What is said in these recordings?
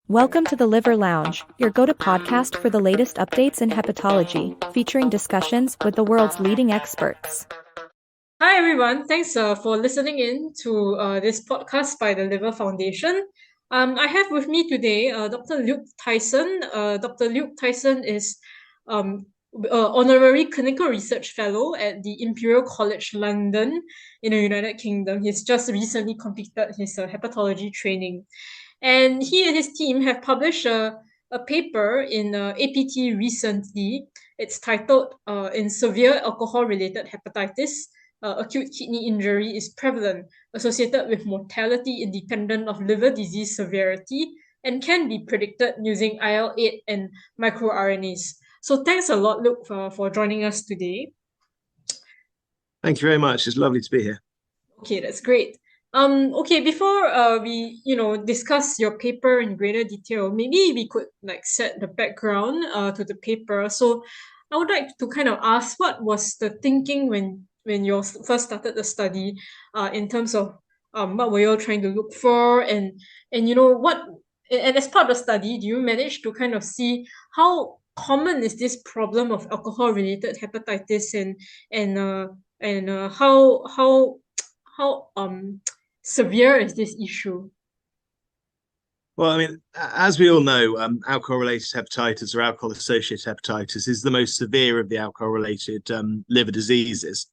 Welcome to the Liver Lounge, your go-to podcast for the latest updates in hepatology, featuring discussions with the world's leading experts. Hi everyone, thanks for listening in to this podcast by the Liver Foundation. I have with me today Dr. Luke Tyson. Dr. Luke Tyson is honorary clinical research fellow at the Imperial College London in the United Kingdom. He's just recently completed his hepatology training. And he and his team have published a paper in APT recently. It's titled In Severe Alcohol-Related Hepatitis, acute kidney injury is prevalent, associated with mortality independent of liver disease severity, and can be predicted using IL-8 and micro-RNAs. So thanks a lot, Luke, for joining us today. Thank you very much. It's lovely to be here. Okay, that's great. Okay, before we discuss your paper in greater detail, maybe we could set the background to the paper. So I would like to kind of ask, what was the thinking when you first started the study, in terms of what were you all trying to look for, and what, and as part of the study, do you manage to kind of see how common is this problem of alcohol-related hepatitis, and how severe is this issue? Well, I mean, as we all know, alcohol-related hepatitis or alcohol-associated hepatitis is the most severe of the alcohol-related liver diseases.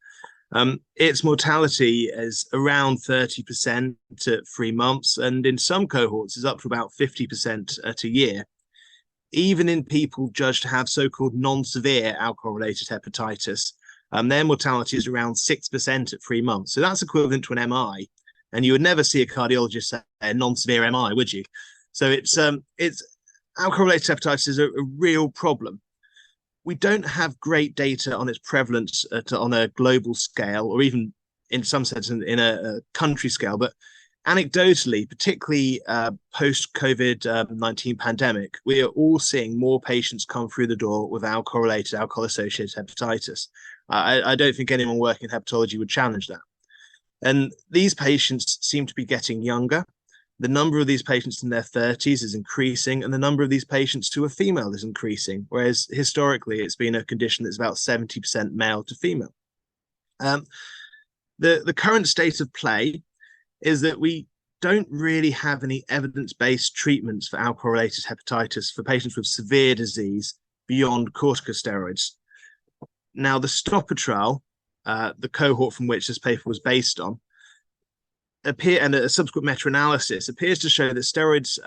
Its mortality is around 30% at 3 months, and in some cohorts is up to about 50% at a year. Even in people judged to have so-called non-severe alcohol-related hepatitis, their mortality is around 6% at 3 months. So that's equivalent to an MI. And you would never see a cardiologist say a non-severe MI, would you? So it's alcohol-related hepatitis is a real problem. We don't have great data on its prevalence on a global scale, or even in some sense in a country scale. But anecdotally, particularly post-COVID-19 pandemic, we are all seeing more patients come through the door with alcohol-related, alcohol-associated hepatitis. I don't think anyone working in hepatology would challenge that. And these patients seem to be getting younger. The number of these patients in their 30s is increasing, and the number of these patients who are female is increasing, whereas historically it's been a condition that's about 70% male to female. The current state of play is that we don't really have any evidence-based treatments for alcohol-related hepatitis for patients with severe disease beyond corticosteroids. Now, the STOPPER trial, the cohort from which this paper was based on, and a subsequent meta-analysis appears to show that steroids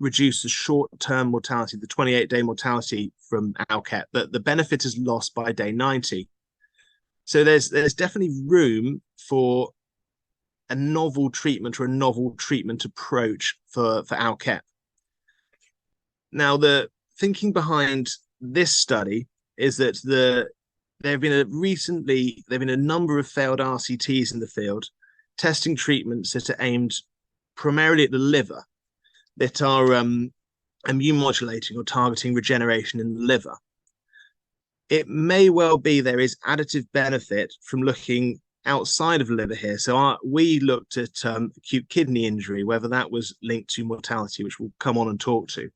reduce the short-term mortality, the 28-day mortality from ALCAT, but the benefit is lost by day 90. So there's definitely room for a novel treatment or a novel treatment approach for ALCAT. Now, the thinking behind this study is that there have been a number of failed RCTs in the field testing treatments that are aimed primarily at the liver, that are immune modulating or targeting regeneration in the liver. It may well be there is additive benefit from looking outside of the liver here. So we looked at acute kidney injury, whether that was linked to mortality, which we'll come on and talk to.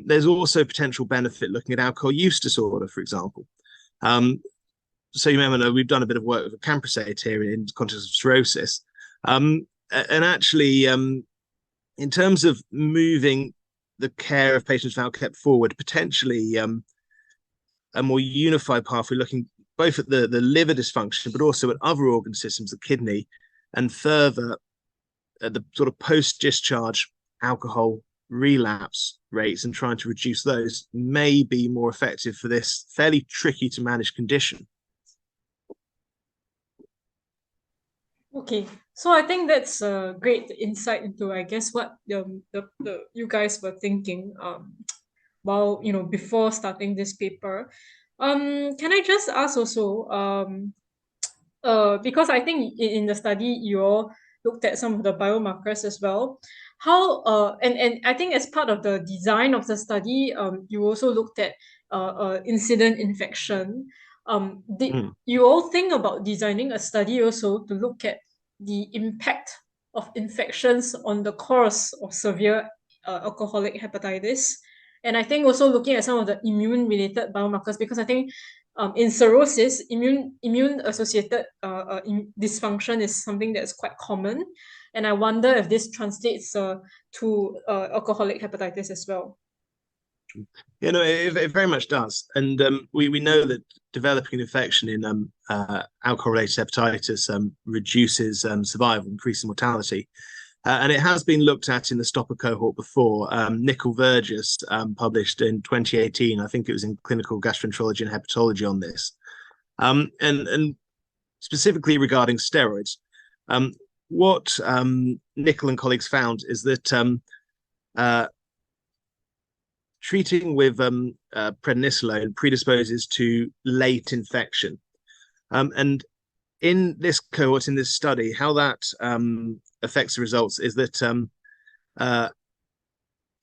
There's also potential benefit looking at alcohol use disorder, for example. So you remember we've done a bit of work with camprosate here in the context of cirrhosis. And actually, in terms of moving the care of patients with ALCAT forward, potentially a more unified pathway looking both at the liver dysfunction, but also at other organ systems, the kidney, and further at the sort of post-discharge alcohol relapse rates and trying to reduce those may be more effective for this fairly tricky to manage condition. Okay, so I think that's a great insight into, I guess, what you guys were thinking while before starting this paper. Can I just ask also, because I think in the study you all looked at some of the biomarkers as well. How and I think as part of the design of the study, you also looked at incident infection. Did you all think about designing a study also to look at the impact of infections on the course of severe alcoholic hepatitis. And I think also looking at some of the immune-related biomarkers, because I think in cirrhosis, immune-associated dysfunction is something that's quite common. And I wonder if this translates to alcoholic hepatitis as well. Yeah, no, it very much does. And we know that developing an infection in alcohol-related hepatitis reduces survival, increasing mortality. And it has been looked at in the stopper cohort before. Nicole Vergis published in 2018, I think it was in Clinical Gastroenterology and Hepatology on this. And specifically regarding steroids, what Nicole and colleagues found is that treating with prednisolone predisposes to late infection. And in this cohort, in this study, how that affects the results is that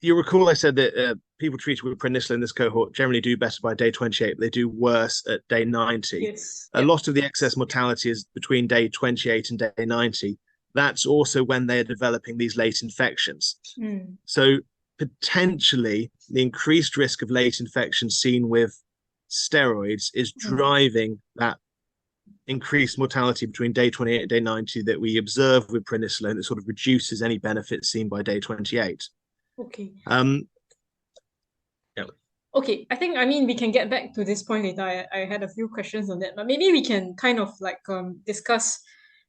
you recall I said that people treated with prednisolone in this cohort generally do better by day 28, but they do worse at day 90. Yes. A lot of the excess mortality is between day 28 and day 90. That's also when they're developing these late infections. So potentially the increased risk of late infection seen with steroids is driving that increased mortality between day 28 and day 90 that we observe with prednisolone that sort of reduces any benefit seen by day 28. Okay. Yeah. Okay, I mean we can get back to this point later. I had a few questions on that, but maybe we can kind of like discuss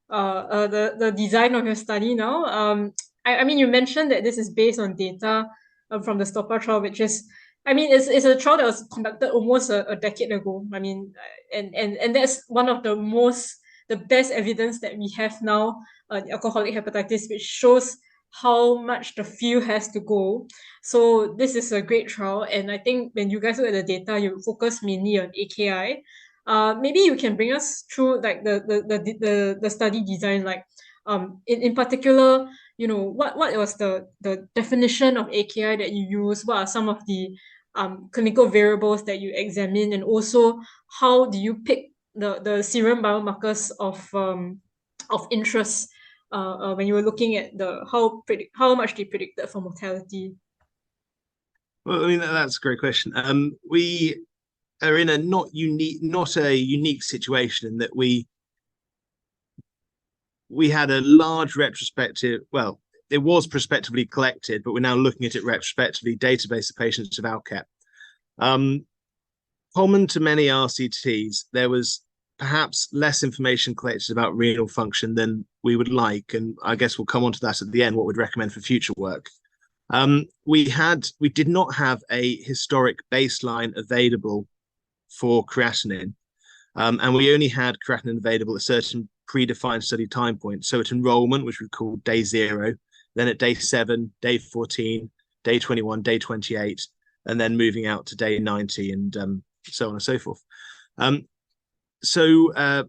the design of your study now. I mean you mentioned that this is based on data from the stopper trial, which is it's a trial that was conducted almost a decade ago. I mean, and that's one of the best evidence that we have now, alcoholic hepatitis, which shows how much the field has to go. So this is a great trial, and I think when you guys look at the data, you focus mainly on AKI. Maybe you can bring us through like the study design, like in particular, what was the definition of AKI that you use? What are some of the clinical variables that you examine, and also how do you pick the serum biomarkers of interest when you were looking at how much they predicted for mortality? Well, I mean that's a great question. We are in a not a unique situation in that we had a large retrospective. Well, it was prospectively collected, but we're now looking at it retrospectively. Database of patients with ALCAP. Common to many RCTs, there was perhaps less information collected about renal function than we would like, and I guess we'll come on to that at the end. What we'd recommend for future work. We did not have a historic baseline available for creatinine, and we only had creatinine available at certain predefined study time points. So at enrollment, which we call day 0, then at day 7, day 14, day 21, day 28, and then moving out to day 90, and so on and so forth. So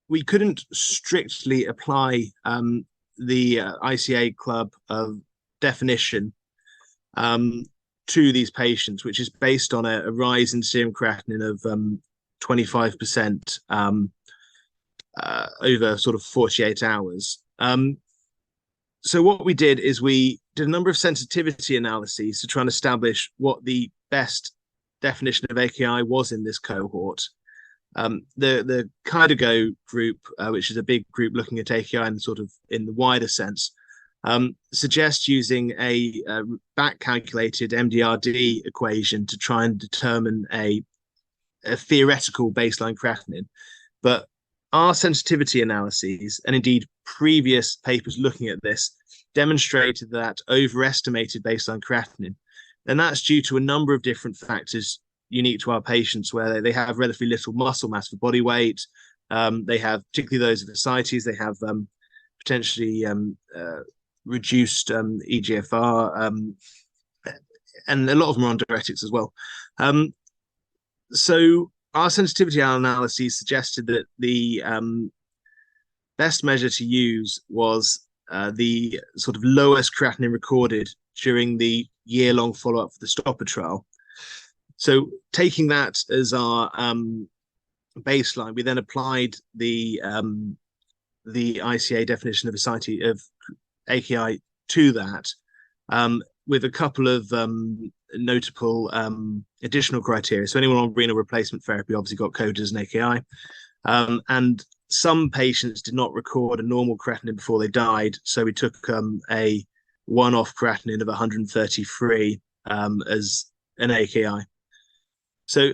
we couldn't strictly apply the ICA club definition to these patients, which is based on a rise in serum creatinine of 25% over sort of 48 hours. So what we did is we did a number of sensitivity analyses to try and establish what the best definition of AKI was in this cohort. The KIDAGO group, which is a big group looking at AKI in the wider sense, suggests using a back-calculated MDRD equation to try and determine a theoretical baseline creatinine. But our sensitivity analyses, and indeed previous papers looking at this, demonstrated that overestimated baseline creatinine. And that's due to a number of different factors unique to our patients, where they have relatively little muscle mass for body weight. They have, particularly those with ascites, they have potentially reduced EGFR, and a lot of them are on diuretics as well. So our sensitivity analyses suggested that the best measure to use was the sort of lowest creatinine recorded during the year-long follow-up for the stopper trial. So taking that as our baseline, we then applied the ICA definition of AKI to that, with a couple of notable additional criteria. So anyone on renal replacement therapy obviously got coded as an AKI. And some patients did not record a normal creatinine before they died. So we took a one-off creatinine of 133 as an AKI. So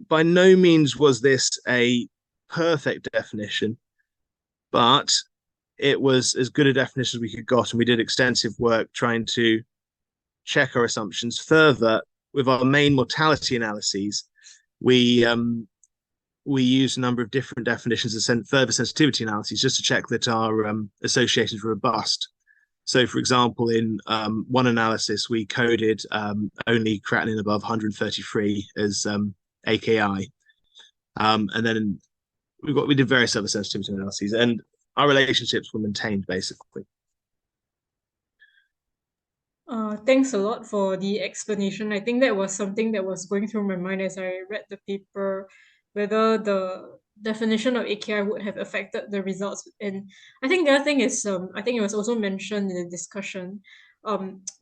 by no means was this a perfect definition, but it was as good a definition as we could got, and we did extensive work trying to check our assumptions further. With our main mortality analyses, we used a number of different definitions and further sensitivity analyses just to check that our associations were robust. So, for example, in one analysis, we coded only creatinine above 133 as AKI, and then we did various other sensitivity analyses, and our relationships were maintained basically. Thanks a lot for the explanation. I think that was something that was going through my mind as I read the paper, whether the definition of AKI would have affected the results. And I think the other thing is, I think it was also mentioned in the discussion,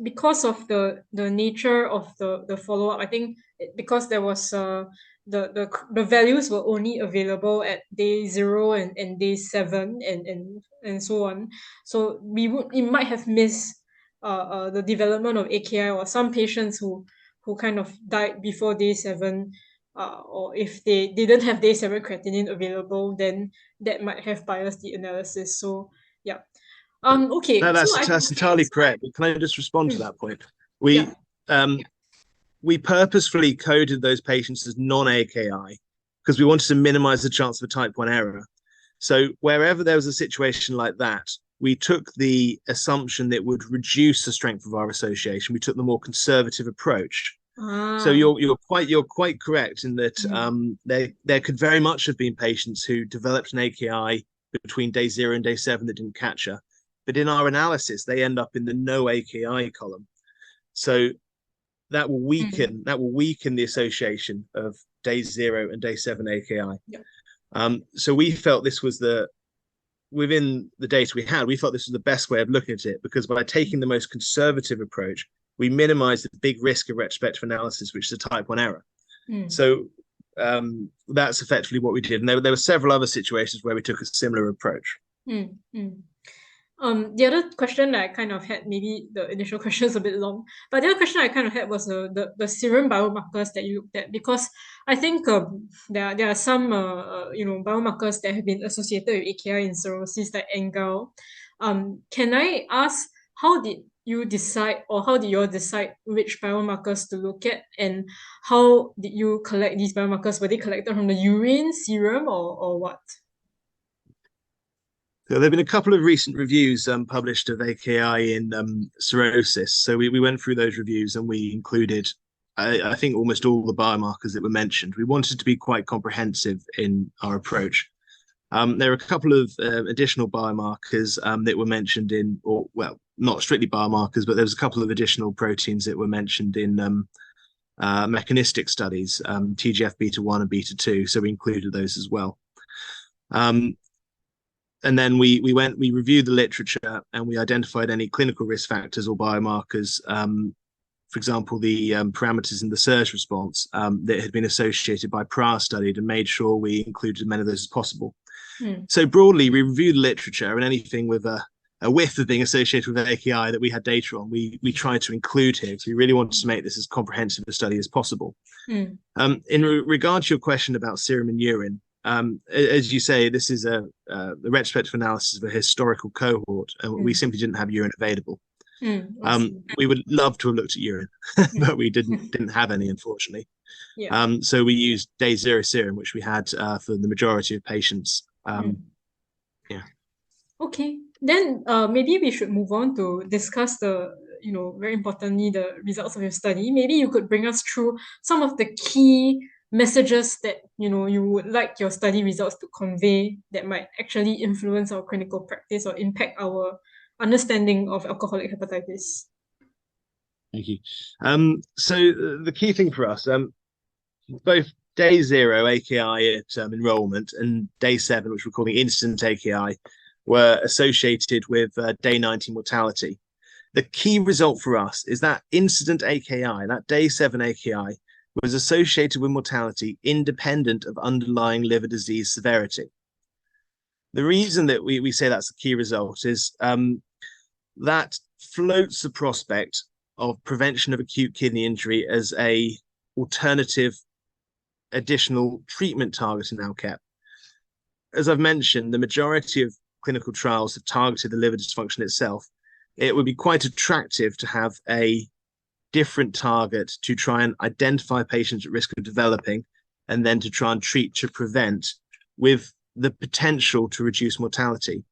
because of the nature of the follow-up, I think because there was the values were only available at day 0 and day 7 and so on. So it might have missed the development of AKI, or some patients who kind of died before day 7, or if they didn't have day 7 creatinine available, then that might have biased the analysis. So yeah. Okay. No, so that's entirely correct. But can I just respond to that point? We Yeah. We purposefully coded those patients as non-AKI because we wanted to minimize the chance of a type 1 error. So wherever there was a situation like that, we took the assumption that would reduce the strength of our association. We took the more conservative approach. So you're quite correct in that there could very much have been patients who developed an AKI between day 0 and day 7 that didn't catch her, but in our analysis they end up in the no AKI column. So that will weaken the association of day 0 and day 7 AKI. Yeah. So we felt this was within the data we had, we felt this was the best way of looking at it, because by taking the most conservative approach, we minimize the big risk of retrospective analysis, which is a type 1 error. So that's effectively what we did. And there were several other situations where we took a similar approach. The other question that I kind of had, maybe the initial question is a bit long, but the other question I kind of had was the serum biomarkers that you looked at, because I think there are some biomarkers that have been associated with AKI in cirrhosis, like NGAL. Can I ask, how did you decide, or how did you all decide which biomarkers to look at, and how did you collect these biomarkers? Were they collected from the urine, serum, or what? So there have been a couple of recent reviews published of AKI in cirrhosis. So we went through those reviews and we included, I think, almost all the biomarkers that were mentioned. We wanted to be quite comprehensive in our approach. There are a couple of additional biomarkers that were mentioned in, or well, not strictly biomarkers, but there was a couple of additional proteins that were mentioned in mechanistic studies, TGF beta 1 and beta 2. So we included those as well. And then we reviewed the literature and we identified any clinical risk factors or biomarkers, for example, the parameters in the surge response that had been associated by prior study, and made sure we included as many of those as possible. So broadly, we reviewed the literature, and anything with a whiff of being associated with AKI that we had data on, we tried to include here. So we really wanted to make this as comprehensive a study as possible. In regard to your question about serum and urine, as you say, this is a retrospective analysis of a historical cohort, and we simply didn't have urine available. We would love to have looked at urine, but we didn't have any, unfortunately. So we used day 0 serum, which we had for the majority of patients. Okay, then maybe we should move on to discuss very importantly, the results of your study. Maybe you could bring us through some of the key messages that you would like your study results to convey that might actually influence our clinical practice or impact our understanding of alcoholic hepatitis. Thank you. So the key thing for us, both day 0 AKI at enrollment and day 7, which we're calling instant AKI, were associated with day 90 mortality. the key result for us is that incident AKI, that day 7 AKI, was associated with mortality independent of underlying liver disease severity. The reason that we say that's the key result is that floats the prospect of prevention of acute kidney injury as a alternative additional treatment target in ALCAP. As I've mentioned, the majority of clinical trials have targeted the liver dysfunction itself. It would be quite attractive to have a different target to try and identify patients at risk of developing and then to try and treat to prevent, with the potential to reduce mortality.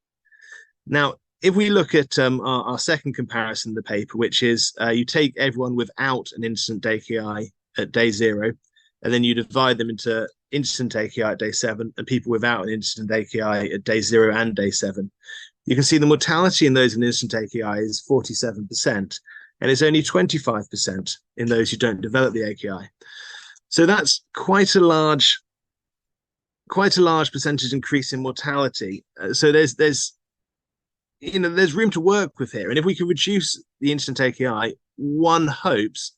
Now, if we look at our second comparison in the paper, which is you take everyone without an incident AKI at day 0, and then you divide them into incident AKI at day 7 and people without an incident AKI at day 0 and day 7, you can see the mortality in those in incident AKI is 47%, and it's only 25% in those who don't develop the AKI. So that's quite a large percentage increase in mortality. So there's room to work with here. And if we can reduce the incident AKI, one hopes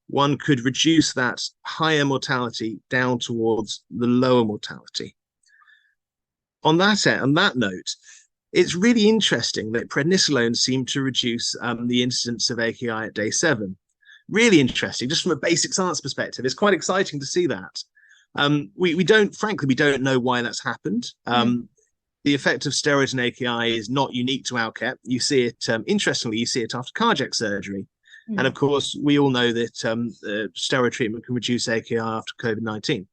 one could reduce that higher mortality down towards the lower mortality. On that note, it's really interesting that prednisolone seemed to reduce the incidence of AKI at day 7. Really interesting, just from a basic science perspective. It's quite exciting to see that. We don't know why that's happened. The effect of steroids and AKI is not unique to ALCAP. You see it, interestingly, you see it after cardiac surgery. And of course, we all know that steroid treatment can reduce AKI after COVID-19.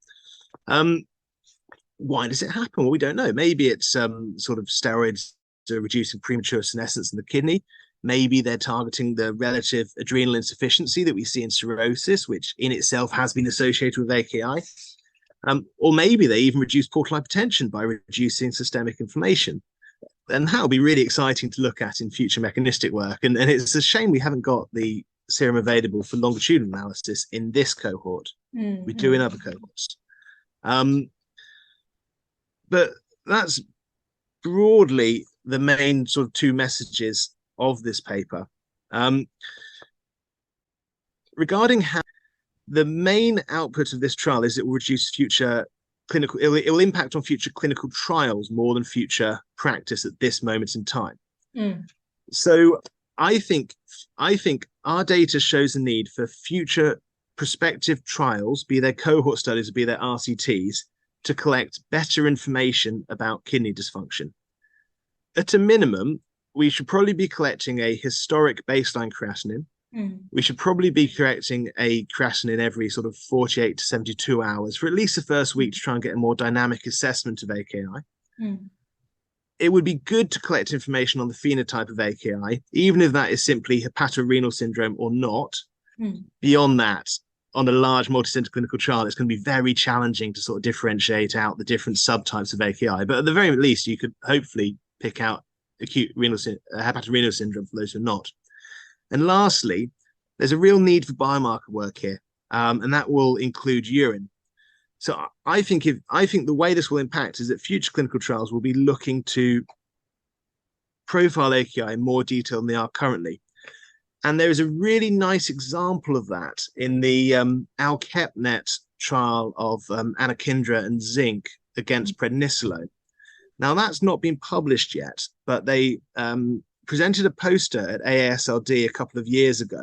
Why does it happen? Well, we don't know. Maybe it's sort of steroids are reducing premature senescence in the kidney. Maybe they're targeting the relative adrenal insufficiency that we see in cirrhosis, which in itself has been associated with AKI. Or maybe they even reduce portal hypertension by reducing systemic inflammation. And that will be really exciting to look at in future mechanistic work. And it's a shame we haven't got the serum available for longitudinal analysis in this cohort. We do in other cohorts. But that's broadly the main sort of two messages of this paper. Regarding how the main output of this trial is it will reduce future clinical, it will impact on future clinical trials more than future practice at this moment in time. So I think our data shows the need for future prospective trials, be they cohort studies or be they RCTs, to collect better information about kidney dysfunction. At a minimum, we should probably be collecting a historic baseline creatinine. We should probably be collecting a creatinine every sort of 48 to 72 hours for at least the first week to try and get a more dynamic assessment of AKI. It would be good to collect information on the phenotype of AKI, even if that is simply hepatorenal syndrome or not. Beyond that, on a large multi-center clinical trial, it's going to be very challenging to sort of differentiate out the different subtypes of AKI. But at the very least, you could hopefully pick out acute hepatorenal syndrome for those who are not. And lastly, there's a real need for biomarker work here, and that will include urine. So I think the way this will impact is that future clinical trials will be looking to profile AKI in more detail than they are currently. And there is a really nice example of that in the ALCEPNet trial of anakinra and zinc against prednisolone. Now, that's not been published yet, but they presented a poster at AASLD a couple of years ago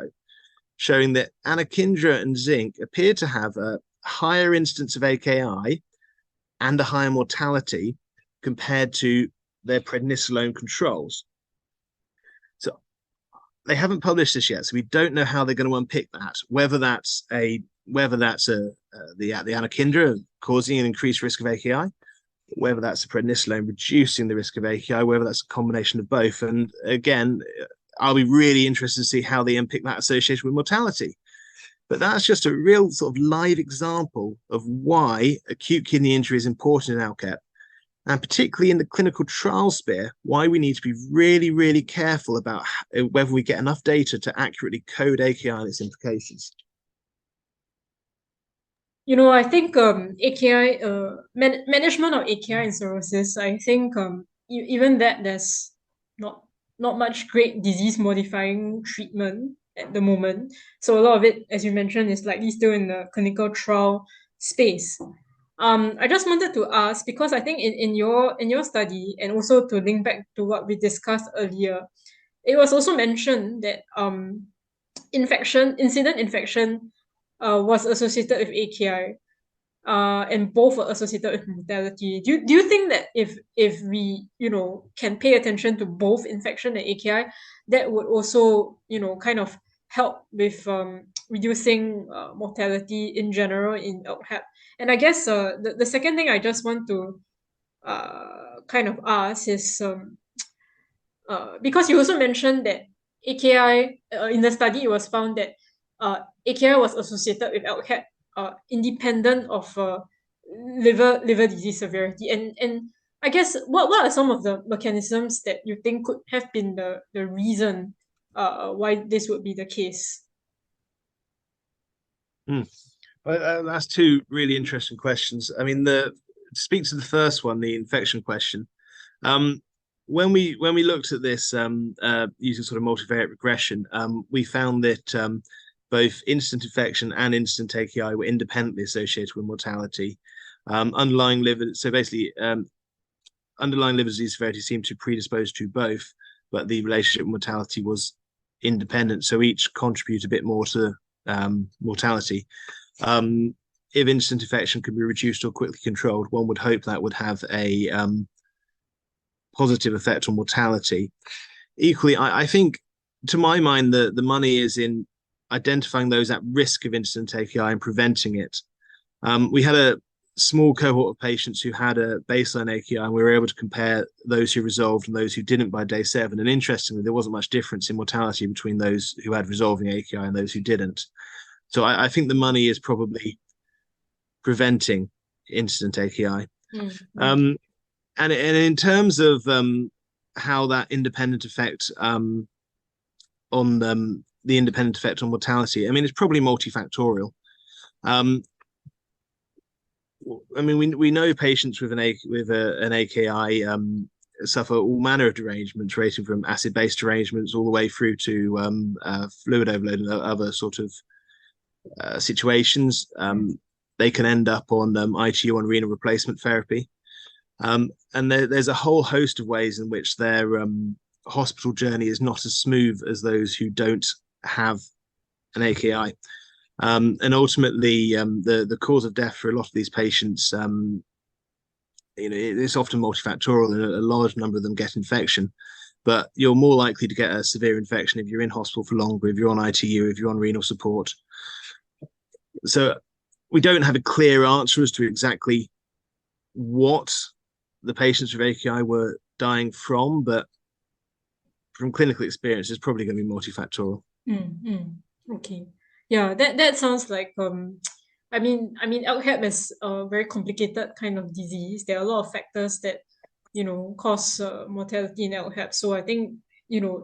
showing that anakinra and zinc appear to have a higher incidence of AKI and a higher mortality compared to their prednisolone controls. So they haven't published this yet, so we don't know how they're going to unpick that, whether that's the anakinra causing an increased risk of AKI, whether that's a prednisolone reducing the risk of AKI, whether that's a combination of both. And again, I'll be really interested to see how they unpick that association with mortality. But that's just a real sort of live example of why acute kidney injury is important in ALCEP, and particularly in the clinical trial sphere, why we need to be really, really careful about whether we get enough data to accurately code AKI and its implications. I think AKI management of AKI in cirrhosis, I think even that there's not not much great disease modifying treatment at the moment. So a lot of it, as you mentioned, is likely still in the clinical trial space. I just wanted to ask, because I think in your study, and also to link back to what we discussed earlier, it was also mentioned that incident infection was associated with AKI, and both were associated with mortality. Do you think that if we can pay attention to both infection and AKI, that would also kind of help with reducing mortality in general in LHAP? And I guess the second thing I just want to kind of ask is because you also mentioned that AKI in the study it was found that AKI was associated with LHAP independent of liver disease severity, and I guess what are some of the mechanisms that you think could have been the reason why this would be the case? Well, that's two really interesting questions. I mean, to speak to the first one, the infection question. When we looked at this using sort of multivariate regression, we found that both incident infection and incident AKI were independently associated with mortality. Underlying liver disease severity seemed to predispose to both, but the relationship with mortality was independent. So each contribute a bit more to mortality. If incident infection can be reduced or quickly controlled, one would hope that would have a positive effect on mortality. Equally, I think, to my mind, the money is in identifying those at risk of incident AKI and preventing it. We had a small cohort of patients who had a baseline AKI, and we were able to compare those who resolved and those who didn't by day 7. And interestingly, there wasn't much difference in mortality between those who had resolving AKI and those who didn't. So I think the money is probably preventing incident AKI. Mm-hmm. And in terms of how that independent effect on the independent effect on mortality, I mean, it's probably multifactorial. I mean, we know patients with an AKI suffer all manner of derangements, ranging from acid-based derangements all the way through to fluid overload and other sort of situations. They can end up on ITU, on renal replacement therapy. And there's a whole host of ways in which their hospital journey is not as smooth as those who don't have an AKI. And ultimately, the cause of death for a lot of these patients, it's often multifactorial, and a large number of them get infection. But you're more likely to get a severe infection if you're in hospital for longer, if you're on ITU, if you're on renal support. So we don't have a clear answer as to exactly what the patients with AKI were dying from, but from clinical experience, it's probably going to be multifactorial. Okay. Yeah, that sounds like I mean LHAP is a very complicated kind of disease. There are a lot of factors that cause mortality in LHAP. So I think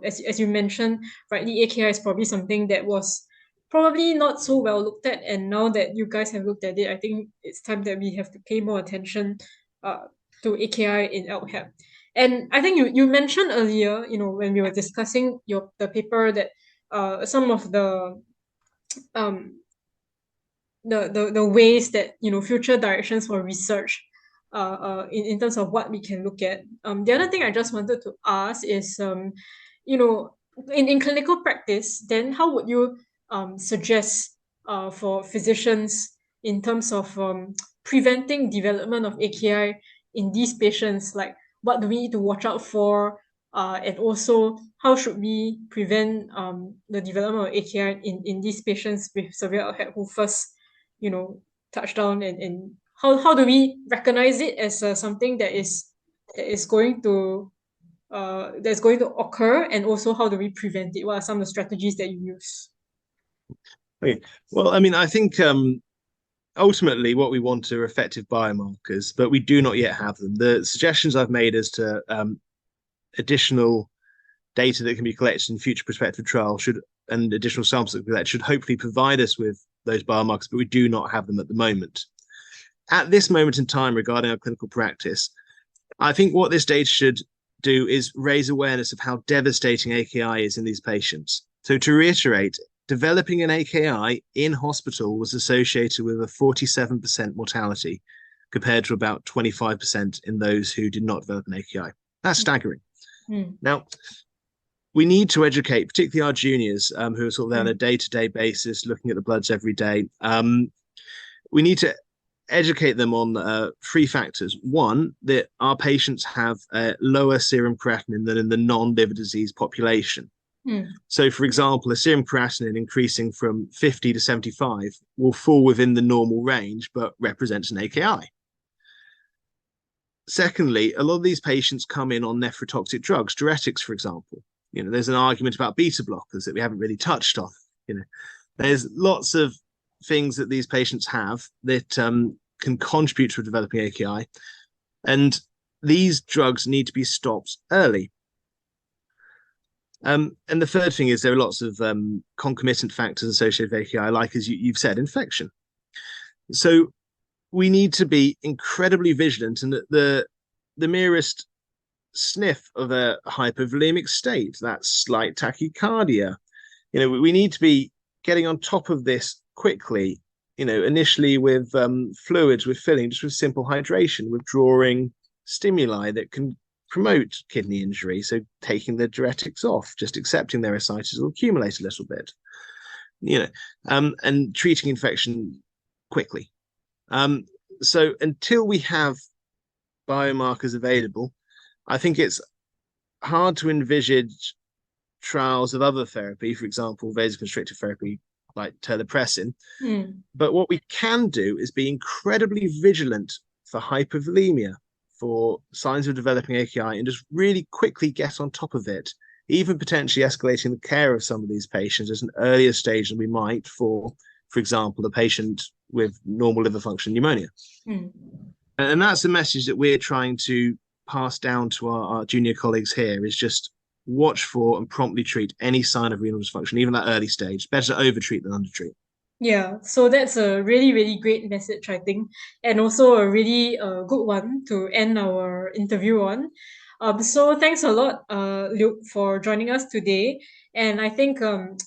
as you mentioned rightly, AKI is probably something that was probably not so well looked at, and now that you guys have looked at it, I think it's time that we have to pay more attention to AKI in LHAP. And I think you mentioned earlier, when we were discussing the paper, that some of the ways that future directions for research in terms of what we can look at. The other thing I just wanted to ask is in clinical practice, then how would you suggest for physicians in terms of preventing development of AKI in these patients? Like, what do we need to watch out for? And also, how should we prevent the development of AKI in these patients with severe LHAP who first, touch down, and how do we recognize it as something that is going to that's going to occur, and also how do we prevent it? What are some of the strategies that you use? Okay. Well, I mean, I think ultimately what we want are effective biomarkers, but we do not yet have them. The suggestions I've made as to additional data that can be collected in future prospective trials and additional samples that we collect should hopefully provide us with those biomarkers, but we do not have them at the moment. At this moment in time, regarding our clinical practice, I think what this data should do is raise awareness of how devastating AKI is in these patients. So to reiterate, developing an AKI in hospital was associated with a 47% mortality compared to about 25% in those who did not develop an AKI. That's staggering. Now, we need to educate, particularly our juniors who are sort of there on a day-to-day basis, looking at the bloods every day. We need to educate them on 3 factors. One, that our patients have a lower serum creatinine than in the non-liver disease population. So, for example, a serum creatinine increasing from 50 to 75 will fall within the normal range, but represents an AKI. Secondly, a lot of these patients come in on nephrotoxic drugs, diuretics, for example. There's an argument about beta blockers that we haven't really touched on. There's lots of things that these patients have that can contribute to developing AKI, and these drugs need to be stopped early. And the third thing is there are lots of concomitant factors associated with AKI, like, as you've said, infection. So we need to be incredibly vigilant, and the merest sniff of a hypovolemic state, that slight tachycardia, we need to be getting on top of this quickly, initially with fluids, with filling, just with simple hydration, withdrawing stimuli that can promote kidney injury. So taking the diuretics off, just accepting their ascites will accumulate a little bit, and treating infection quickly. So until we have biomarkers available, I think it's hard to envisage trials of other therapy, for example, vasoconstrictive therapy like terlipressin. But what we can do is be incredibly vigilant for hypovolemia, for signs of developing AKI, and just really quickly get on top of it, even potentially escalating the care of some of these patients at an earlier stage than we might for example, a patient with normal liver function pneumonia. And that's the message that we're trying to pass down to our junior colleagues here, is just watch for and promptly treat any sign of renal dysfunction, even at early stage. Better overtreat than undertreat. Yeah, so that's a really, really great message, I think, and also a really good one to end our interview on. So thanks a lot, Luke, for joining us today. And I think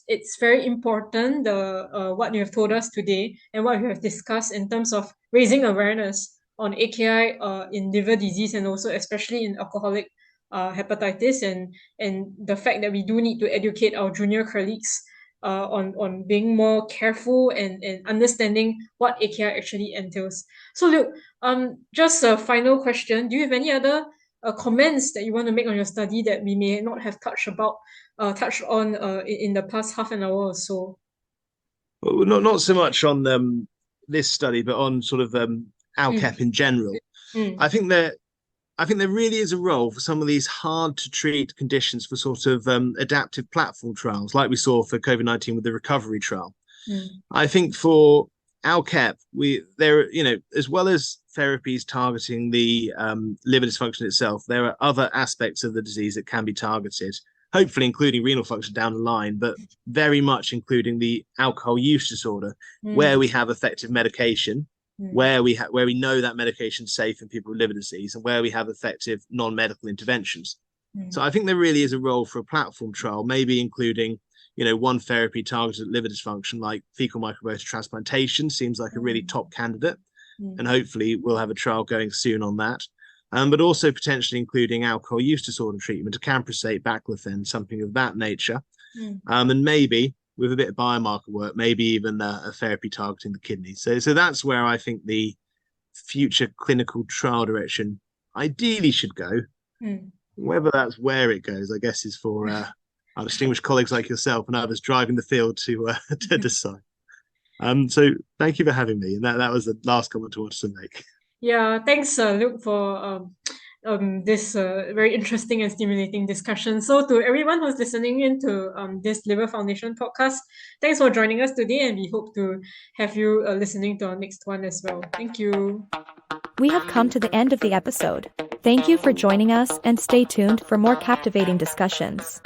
it's very important what you have told us today and what you have discussed in terms of raising awareness on AKI in liver disease, and also especially in alcoholic hepatitis, and the fact that we do need to educate our junior colleagues on being more careful and understanding what AKI actually entails. So Luke, just a final question. Do you have any other comments that you want to make on your study that we may not have touched on in the past half an hour or so? Well, not so much on this study, but on sort of ALCAP in general. I think there really is a role for some of these hard to treat conditions for sort of adaptive platform trials, like we saw for COVID-19 with the recovery trial. I think for ALCAP, there, as well as therapies targeting the liver dysfunction itself, there are other aspects of the disease that can be targeted, hopefully including renal function down the line, but very much including the alcohol use disorder, where we have effective medication, where we know that medication is safe in people with liver disease, and where we have effective non-medical interventions. So I think there really is a role for a platform trial, maybe including, one therapy targeted at liver dysfunction, like fecal microbiota transplantation seems like a really top candidate. And hopefully we'll have a trial going soon on that. But also potentially including alcohol use disorder treatment, acamprosate, baclofen, something of that nature. And maybe with a bit of biomarker work, maybe even a therapy targeting the kidney. So that's where I think the future clinical trial direction ideally should go. Whether that's where it goes, I guess, is for our distinguished colleagues like yourself and others driving the field to decide. So thank you for having me. And that was the last comment I wanted to make. Yeah, thanks, Luke, for this very interesting and stimulating discussion. So to everyone who's listening into this Liver Foundation podcast, thanks for joining us today, and we hope to have you listening to our next one as well. Thank you. We have come to the end of the episode. Thank you for joining us, and stay tuned for more captivating discussions.